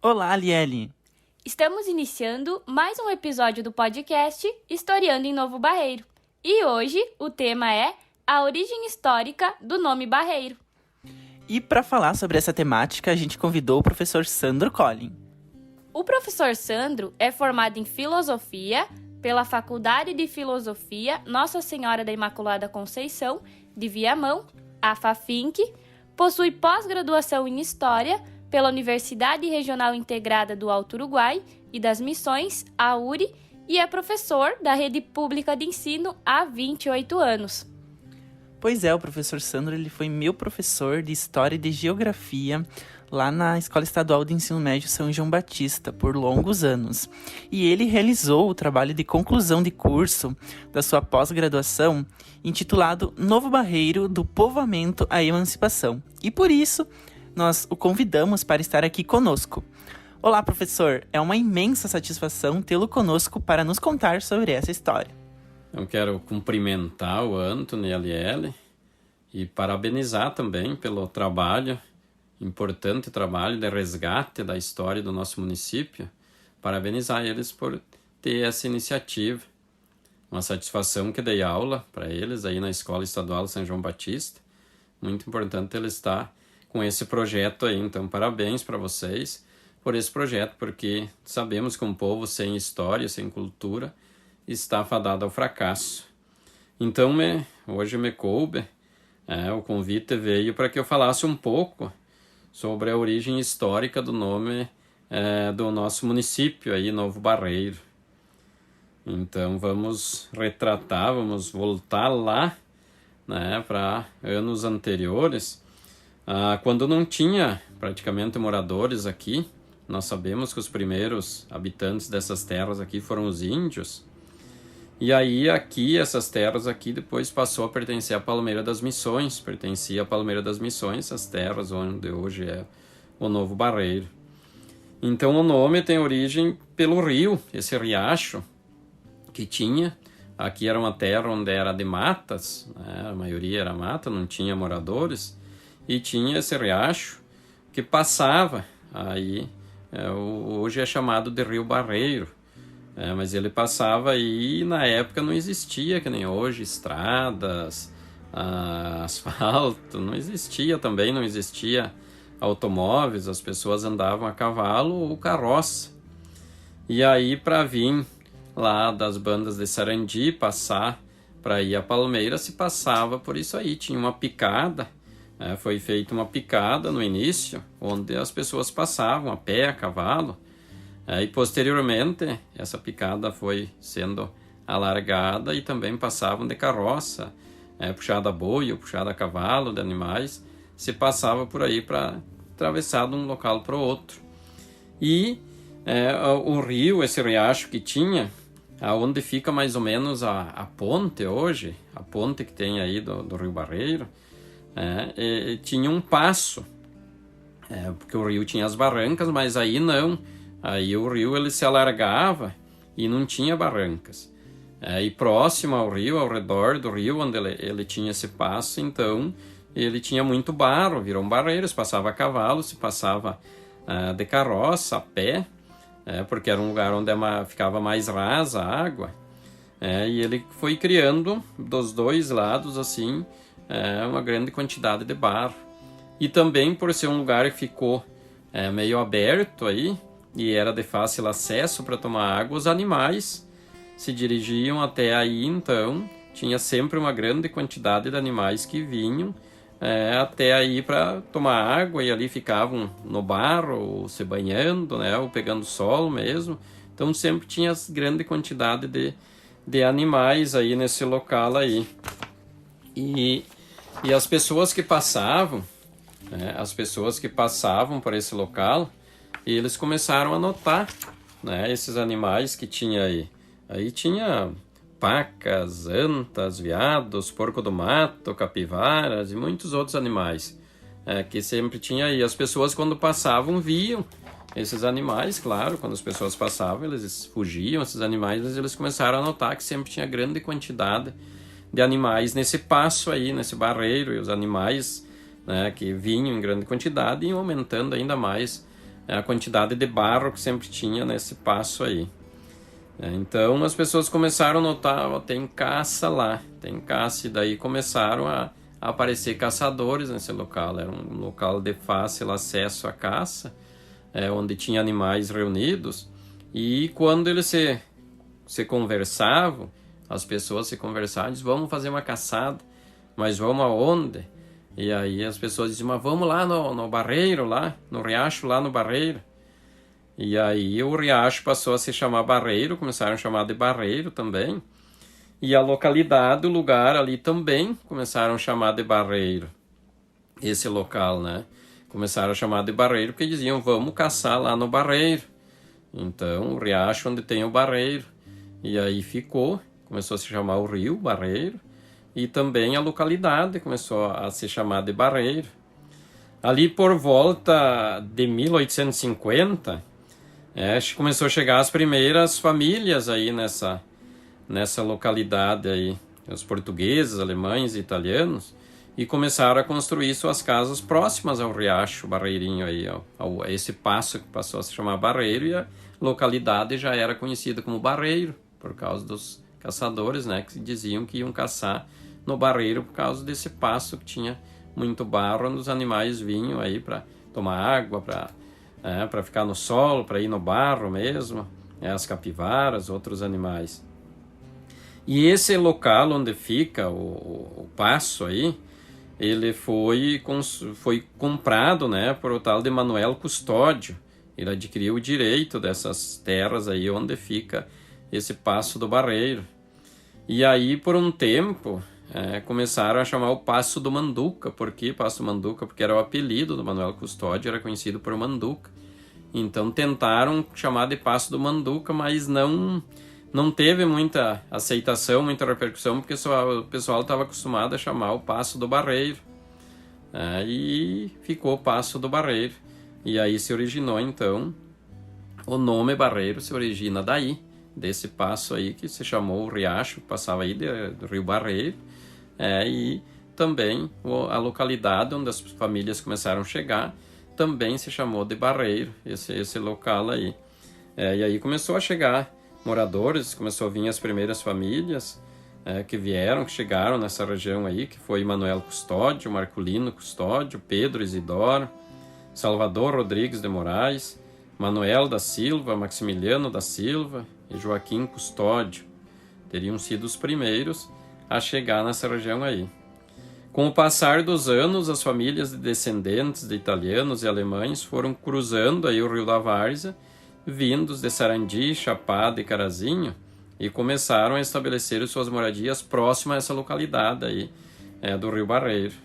Olá, Aliele! Estamos iniciando mais um episódio do podcast Historiando em Novo Barreiro. E hoje o tema é a origem histórica do nome Barreiro. E para falar sobre essa temática, a gente convidou o professor Sandro Collin. O professor Sandro é formado em Filosofia pela Faculdade de Filosofia Nossa Senhora da Imaculada Conceição de Viamão, a FAFINC, possui pós-graduação em História pela Universidade Regional Integrada do Alto Uruguai e das Missões, a URI, e é professor da Rede Pública de Ensino há 28 anos. Pois é, o professor Sandro ele foi meu professor de História e de Geografia lá na Escola Estadual de Ensino Médio São João Batista por longos anos. E ele realizou o trabalho de conclusão de curso da sua pós-graduação intitulado Novo Barreiro, do Povoamento à Emancipação. E por isso, nós o convidamos para estar aqui conosco. Olá, professor! É uma imensa satisfação tê-lo conosco para nos contar sobre essa história. Eu quero cumprimentar o Antônio e a Aliele e parabenizar também pelo trabalho, importante trabalho de resgate da história do nosso município. Parabenizar eles por ter essa iniciativa. Uma satisfação que dei aula para eles aí na Escola Estadual São João Batista. Muito importante ele estar com esse projeto aí. Então, parabéns para vocês por esse projeto, porque sabemos que um povo sem história, sem cultura, está fadado ao fracasso. Então, hoje me coube, o convite veio para que eu falasse um pouco sobre a origem histórica do nome do nosso município, aí, Novo Barreiro. Então, vamos retratar, vamos voltar lá, para anos anteriores, quando não tinha praticamente moradores aqui. Nós sabemos que os primeiros habitantes dessas terras aqui foram os índios. E aí aqui, essas terras aqui depois passou a pertencer à Palmeira das Missões, pertencia à Palmeira das Missões, as terras onde hoje é o Novo Barreiro. Então o nome tem origem pelo rio, esse riacho que tinha. Aqui era uma terra onde era de matas, a maioria era mata, não tinha moradores, e tinha esse riacho que passava, aí hoje é chamado de Rio Barreiro. Mas ele passava e na época não existia, que nem hoje, estradas, asfalto, não existia também, não existia automóveis, as pessoas andavam a cavalo ou carroça. E aí para vir lá das bandas de Sarandi, passar para ir a Palmeira, se passava por isso aí, tinha uma picada, foi feita uma picada no início, onde as pessoas passavam a pé, a cavalo. E posteriormente essa picada foi sendo alargada e também passavam de carroça, puxada a boi ou puxada a cavalo de animais, se passava por aí para atravessar de um local para o outro. E o rio, esse riacho que tinha, onde fica mais ou menos a ponte hoje, a ponte que tem aí do Rio Barreiro, tinha um passo, porque o rio tinha as barrancas, mas aí não. Aí o rio ele se alargava e não tinha barrancas. E próximo ao rio, ao redor do rio, onde ele tinha esse passo, então ele tinha muito barro, virou um barreiro, se passava a cavalo, se passava de carroça, a pé, porque era um lugar onde ficava mais rasa a água. E ele foi criando dos dois lados assim uma grande quantidade de barro. E também por ser um lugar que ficou meio aberto aí, e era de fácil acesso para tomar água, os animais se dirigiam até aí, então tinha sempre uma grande quantidade de animais que vinham até aí para tomar água, e ali ficavam no barro, ou se banhando, ou pegando sol mesmo. Então sempre tinha grande quantidade de animais aí nesse local aí. E as pessoas que passavam, por esse local, e eles começaram a notar, esses animais que tinha aí. Aí tinha pacas, antas, veados, porco do mato, capivaras e muitos outros animais que sempre tinha aí. As pessoas quando passavam viam esses animais, claro, quando as pessoas passavam eles fugiam, esses animais, mas eles começaram a notar que sempre tinha grande quantidade de animais nesse passo aí, nesse barreiro, e os animais que vinham em grande quantidade iam aumentando ainda mais a quantidade de barro que sempre tinha nesse passo aí. Então as pessoas começaram a notar, ó, tem caça lá, tem caça, e daí começaram a aparecer caçadores nesse local. Era um local de fácil acesso à caça, onde tinha animais reunidos, e quando eles se conversavam, as pessoas se conversavam, diziam, vamos fazer uma caçada, mas vamos aonde? E aí as pessoas diziam, mas vamos lá no Barreiro, lá, no riacho lá no Barreiro. E aí o riacho passou a se chamar Barreiro, começaram a chamar de Barreiro também. E a localidade, o lugar ali também, começaram a chamar de Barreiro. Esse local, né? Começaram a chamar de Barreiro porque diziam, vamos caçar lá no Barreiro. Então, o riacho onde tem o Barreiro. E aí começou a se chamar o rio Barreiro. E também a localidade começou a se chamar de Barreiro. Ali por volta de 1850, começou a chegar as primeiras famílias aí nessa localidade aí, os portugueses, alemães e italianos, e começaram a construir suas casas próximas ao riacho Barreirinho aí, a esse passo que passou a se chamar Barreiro, e a localidade já era conhecida como Barreiro, por causa dos caçadores, né, que diziam que iam caçar no Barreiro por causa desse passo que tinha muito barro, onde os animais vinham aí para tomar água, para ficar no solo, para ir no barro mesmo, as capivaras, outros animais. E esse local onde fica o passo aí, ele foi comprado, né, por o tal de Manuel Custódio. Ele adquiriu o direito dessas terras aí onde fica esse passo do Barreiro. E aí, por um tempo, começaram a chamar o Passo do Manduca. Por que Passo do Manduca? Porque era o apelido do Manuel Custódio, era conhecido por Manduca. Então tentaram chamar de Passo do Manduca, mas não teve muita aceitação, muita repercussão, porque o pessoal estava acostumado a chamar o Passo do Barreiro. E ficou Passo do Barreiro. E aí se originou, então, o nome Barreiro se origina daí, desse passo aí que se chamou o riacho, que passava aí do Rio Barreiro, e também a localidade onde as famílias começaram a chegar também se chamou de Barreiro, esse local aí. E aí começou a chegar moradores, começou a vir as primeiras famílias que chegaram nessa região aí, que foi Manuel Custódio, Marculino Custódio, Pedro Isidoro, Salvador Rodrigues de Moraes, Manuel da Silva, Maximiliano da Silva e Joaquim Custódio. Teriam sido os primeiros a chegar nessa região aí. Com o passar dos anos, as famílias de descendentes de italianos e alemães foram cruzando aí o Rio da Várzea, vindos de Sarandi, Chapada e Carazinho, e começaram a estabelecer suas moradias próximas a essa localidade aí, do Rio Barreiro,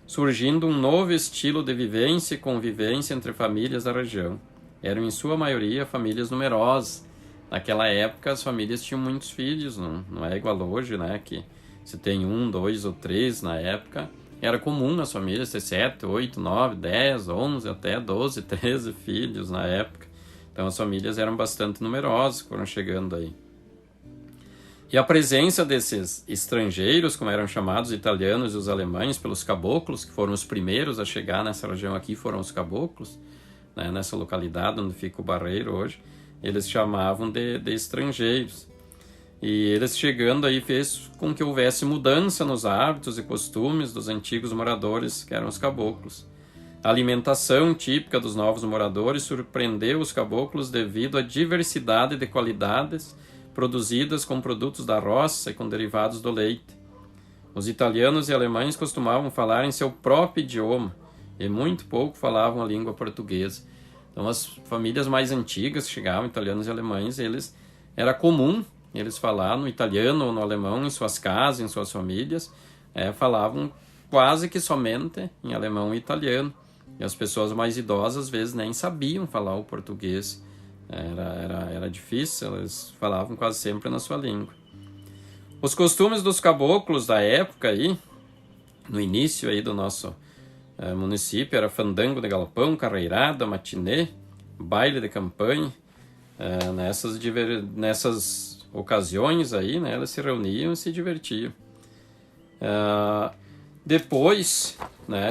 surgindo um novo estilo de vivência e convivência entre famílias da região. Eram, em sua maioria, famílias numerosas. Naquela época, as famílias tinham muitos filhos, não é igual hoje, né, que se tem 1, 2 ou 3 na época. Era comum nas famílias ter 7, 8, 9, 10, 11, até 12, 13 filhos na época. Então as famílias eram bastante numerosas, foram chegando aí. E a presença desses estrangeiros, como eram chamados, os italianos e os alemães, pelos caboclos, que foram os primeiros a chegar nessa região aqui, foram os caboclos, né, nessa localidade onde fica o Barreiro hoje, eles chamavam de estrangeiros. E eles chegando aí fez com que houvesse mudança nos hábitos e costumes dos antigos moradores, que eram os caboclos. A alimentação típica dos novos moradores surpreendeu os caboclos devido à diversidade de qualidades produzidas com produtos da roça e com derivados do leite. Os italianos e alemães costumavam falar em seu próprio idioma e muito pouco falavam a língua portuguesa. Então as famílias mais antigas que chegavam, italianos e alemães, era comum eles falavam no italiano ou no alemão em suas casas, em suas famílias, falavam quase que somente em alemão e italiano. E as pessoas mais idosas, às vezes, nem sabiam falar o português. Era difícil, eles falavam quase sempre na sua língua. Os costumes dos caboclos da época aí, no início aí do nosso município, era fandango de galpão, carreirada, matinê, baile de campanha. Nessas ocasiões aí, né, elas se reuniam e se divertiam. Depois, né,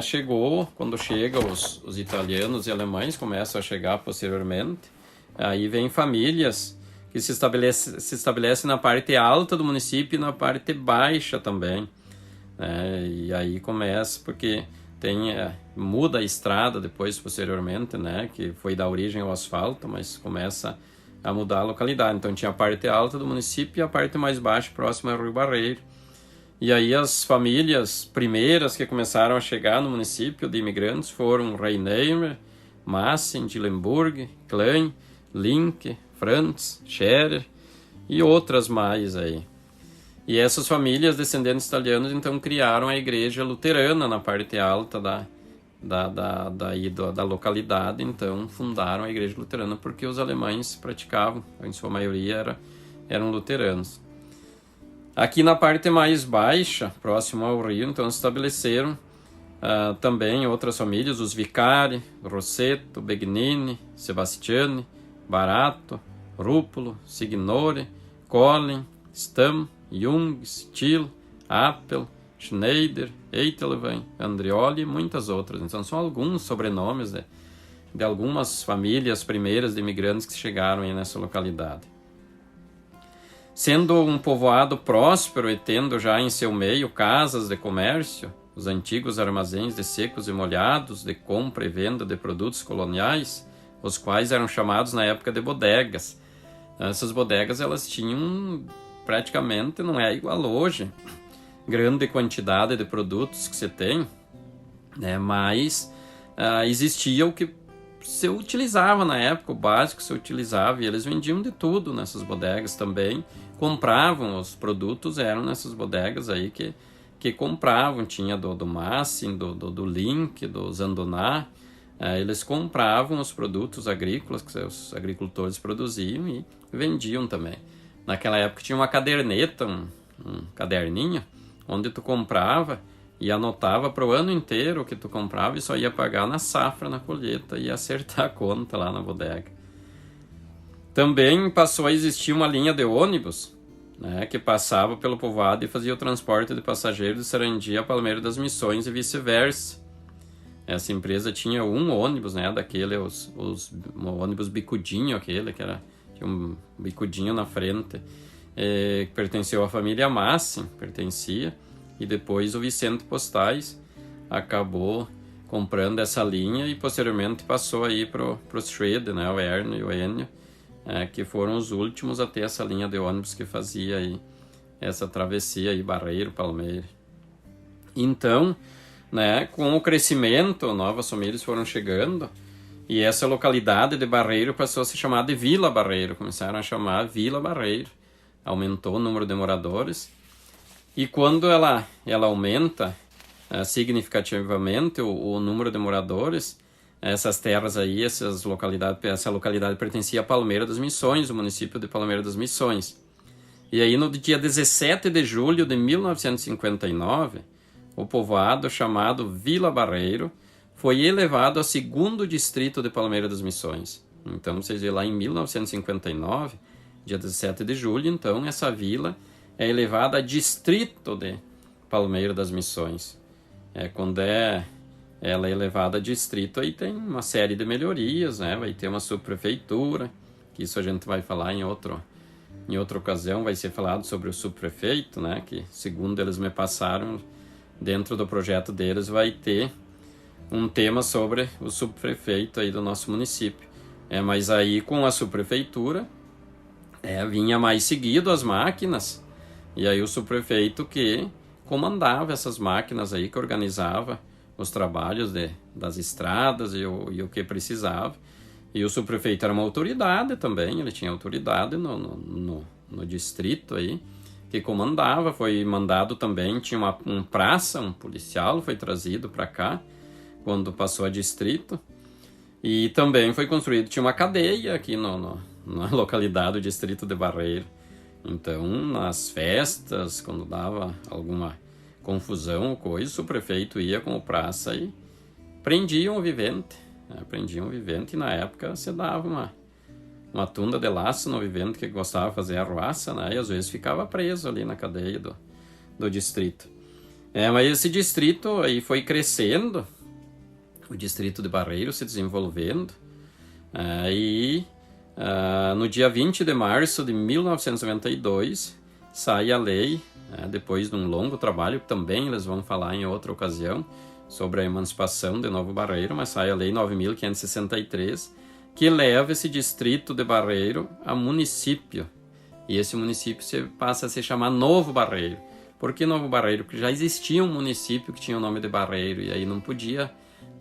quando chegam os italianos e alemães, começam a chegar posteriormente, aí vem famílias que se estabelecem na parte alta do município e na parte baixa também. E aí começa, porque muda a estrada depois, posteriormente, né, que foi da origem ao asfalto, mas começa a mudar a localidade. Então tinha a parte alta do município e a parte mais baixa, próxima ao Rio Barreiro. E aí as famílias primeiras que começaram a chegar no município de imigrantes foram Reinheimer, Massen, Dillenburg, Klein, Link, Franz, Scherer e outras mais aí. E essas famílias descendentes italianos então criaram a igreja luterana na parte alta da localidade, então fundaram a igreja luterana porque os alemães praticavam, em sua maioria eram luteranos. Aqui na parte mais baixa, próximo ao rio, então se estabeleceram também outras famílias, os Vicari, Rossetto, Begnini, Sebastiani, Barato, Rúpulo, Signore, Collin, Stamm, Jung, Still, Appel, Schneider, Eitelwein, Andrioli e muitas outras. Então são alguns sobrenomes de algumas famílias primeiras de imigrantes que chegaram aí nessa localidade. Sendo um povoado próspero e tendo já em seu meio casas de comércio, os antigos armazéns de secos e molhados, de compra e venda de produtos coloniais, os quais eram chamados na época de bodegas. Essas bodegas elas tinham praticamente, não é igual hoje, grande quantidade de produtos que você tem, né? Mas existia o que se utilizava na época, o básico se utilizava, e eles vendiam de tudo nessas bodegas também, compravam os produtos, eram nessas bodegas aí que compravam, tinha do Massin, do Link, do Zandoná, eles compravam os produtos agrícolas que os agricultores produziam e vendiam também. Naquela época tinha uma caderneta, um caderninho, onde tu comprava e anotava para o ano inteiro o que tu comprava e só ia pagar na safra, na colheita, e acertar a conta lá na bodega. Também passou a existir uma linha de ônibus, né, que passava pelo povoado e fazia o transporte de passageiros de Sarandi a Palmeira das Missões e vice-versa. Essa empresa tinha um ônibus, né, daquele, um ônibus bicudinho, aquele que tinha um bicudinho na frente, que pertenceu à família Massin, e depois o Vicente Postais acabou comprando essa linha e posteriormente passou aí para os Schroeder, né, o Erno e o Enio, que foram os últimos a ter essa linha de ônibus que fazia aí essa travessia aí, Barreiro, Palmeira. Então, né, com o crescimento, novas famílias foram chegando e essa localidade de Barreiro passou a se chamar de Vila Barreiro, começaram a chamar Vila Barreiro, aumentou o número de moradores e quando ela aumenta significativamente o número de moradores, essas terras aí, essa localidade pertencia a Palmeira das Missões, o município de Palmeira das Missões. E aí no dia 17 de julho de 1959, o povoado chamado Vila Barreiro foi elevado a 2º distrito de Palmeira das Missões. Então vocês veem lá em 1959, dia 17 de julho, então essa vila é elevada a distrito de Palmeira das Missões. Quando ela é elevada a distrito, aí tem uma série de melhorias, né? Vai ter uma subprefeitura, que isso a gente vai falar em outra ocasião, vai ser falado sobre o subprefeito, né? Que, segundo eles me passaram, dentro do projeto deles vai ter um tema sobre o subprefeito aí do nosso município. Mas aí com a subprefeitura vinha mais seguido as máquinas, e aí o subprefeito que comandava essas máquinas aí, que organizava os trabalhos das estradas e o que precisava. E o subprefeito era uma autoridade também, ele tinha autoridade no distrito aí, que comandava, foi mandado também, tinha um praça, um policial, foi trazido para cá, quando passou a distrito. E também foi construído, tinha uma cadeia aqui na localidade do distrito de Barreiro. Então, nas festas, quando dava alguma confusão ou coisa, o prefeito ia com o praça e prendiam o vivente. E na época se dava uma tunda de laço no vivente que gostava de fazer arruaça, né? E às vezes ficava preso ali na cadeia do distrito. Mas esse distrito aí foi crescendo, o distrito de Barreiro se desenvolvendo, no dia 20 de março de 1992 sai a lei, depois de um longo trabalho, que também eles vão falar em outra ocasião, sobre a emancipação de Novo Barreiro, mas sai a lei 9.563, que leva esse distrito de Barreiro a município. E esse município passa a se chamar Novo Barreiro. Por que Novo Barreiro? Porque já existia um município que tinha o nome de Barreiro, e aí não podia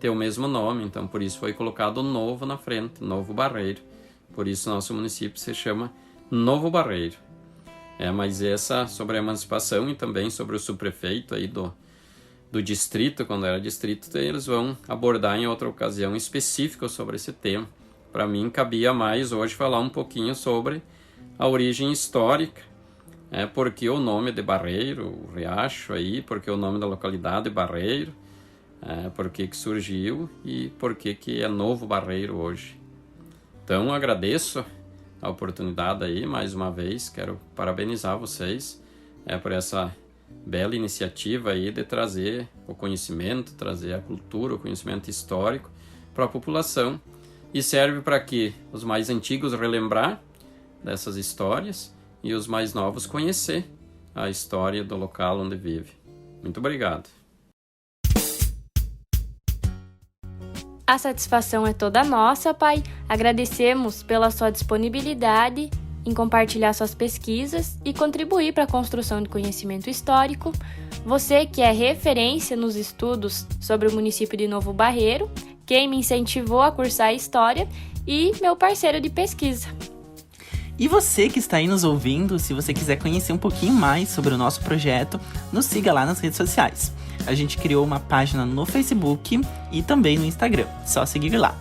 ter o mesmo nome, então por isso foi colocado Novo na frente, Novo Barreiro. Por isso nosso município se chama Novo Barreiro. Mas essa sobre a emancipação e também sobre o subprefeito aí do distrito, quando era distrito, eles vão abordar em outra ocasião específica sobre esse tema. Para mim, cabia mais hoje falar um pouquinho sobre a origem histórica, porque o nome de Barreiro, o riacho aí, porque o nome da localidade Barreiro, por que surgiu e por que é Novo Barreiro hoje. Então, agradeço a oportunidade aí, mais uma vez, quero parabenizar vocês por essa bela iniciativa aí de trazer o conhecimento, trazer a cultura, o conhecimento histórico para a população, e serve para que os mais antigos relembrar dessas histórias e os mais novos conhecer a história do local onde vive. Muito obrigado. A satisfação é toda nossa, pai. Agradecemos pela sua disponibilidade em compartilhar suas pesquisas e contribuir para a construção de conhecimento histórico. Você que é referência nos estudos sobre o município de Novo Barreiro, quem me incentivou a cursar História e meu parceiro de pesquisa. E você que está aí nos ouvindo, se você quiser conhecer um pouquinho mais sobre o nosso projeto, nos siga lá nas redes sociais. A gente criou uma página no Facebook e também no Instagram, só seguir lá.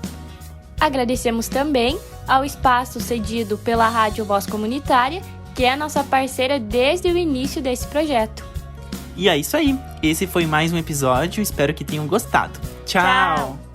Agradecemos também ao espaço cedido pela Rádio Voz Comunitária, que é a nossa parceira desde o início desse projeto. E é isso aí, esse foi mais um episódio, espero que tenham gostado. Tchau!